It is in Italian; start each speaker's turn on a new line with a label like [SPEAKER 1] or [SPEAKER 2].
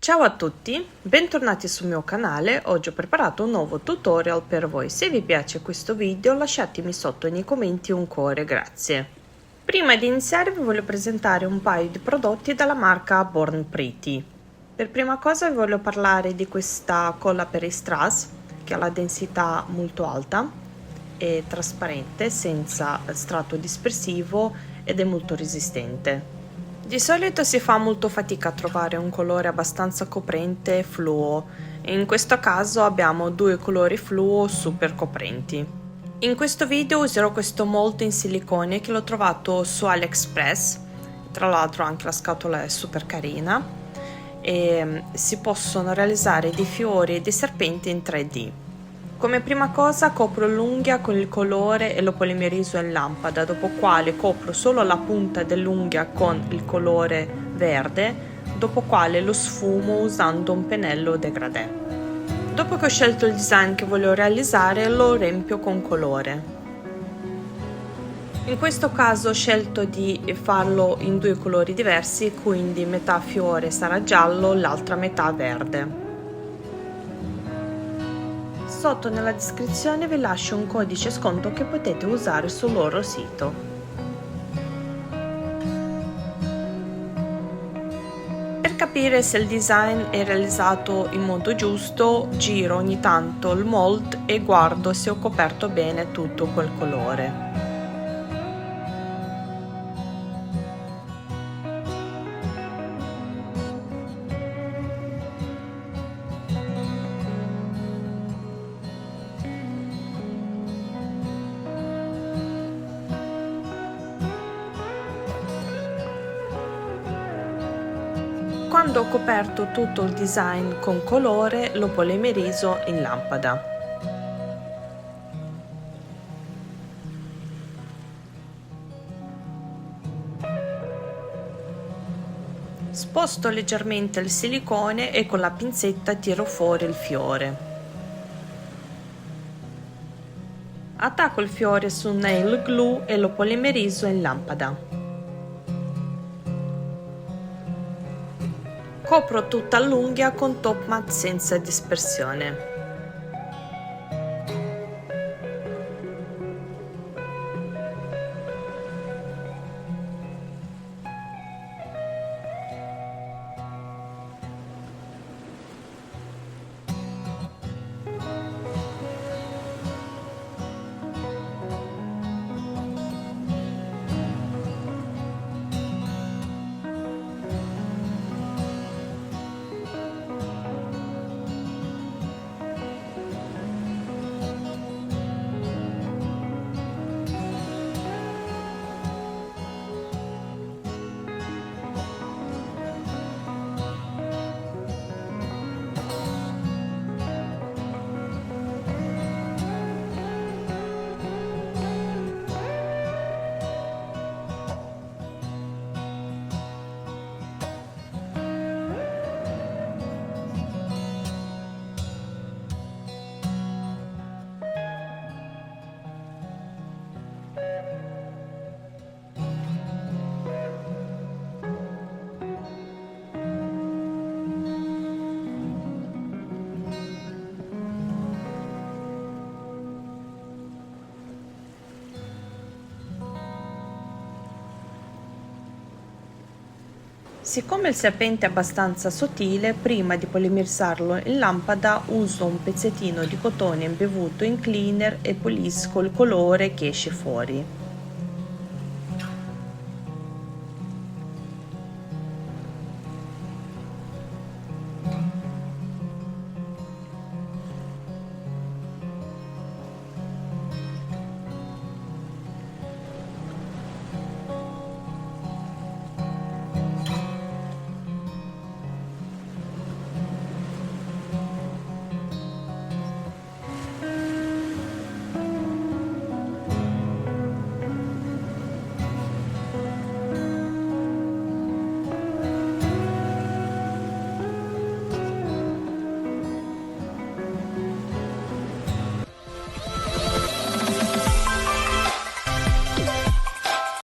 [SPEAKER 1] Ciao a tutti, bentornati sul mio canale. Oggi ho preparato un nuovo tutorial per voi. Se vi piace questo video lasciatemi sotto nei commenti un cuore, grazie. Prima di iniziare vi voglio presentare un paio di prodotti dalla marca Born Pretty. Per prima cosa vi voglio parlare di questa colla per i strass che ha la densità molto alta, è trasparente, senza strato dispersivo ed è molto resistente. Di solito si fa molto fatica a trovare un colore abbastanza coprente e fluo, e in questo caso abbiamo due colori fluo super coprenti. In questo video userò questo molde in silicone che l'ho trovato su AliExpress, tra l'altro anche la scatola è super carina, e si possono realizzare dei fiori e dei serpenti in 3D. Come prima cosa copro l'unghia con il colore e lo polimerizzo in lampada, dopo quale copro solo la punta dell'unghia con il colore verde, dopo quale lo sfumo usando un pennello degradé. Dopo che ho scelto il design che voglio realizzare, lo riempio con colore. In questo caso ho scelto di farlo in due colori diversi, quindi metà fiore sarà giallo, l'altra metà verde. Sotto nella descrizione vi lascio un codice sconto che potete usare sul loro sito. Per capire se il design è realizzato in modo giusto, giro ogni tanto il mold e guardo se ho coperto bene tutto col colore. Quando ho coperto tutto il design con colore, lo polimerizzo in lampada. Sposto leggermente il silicone e con la pinzetta tiro fuori il fiore. Attacco il fiore su nail glue e lo polimerizzo in lampada. Copro tutta l'unghia con top matte senza dispersione. Siccome il serpente è abbastanza sottile, prima di polimerizzarlo in lampada uso un pezzettino di cotone imbevuto in cleaner e pulisco il colore che esce fuori.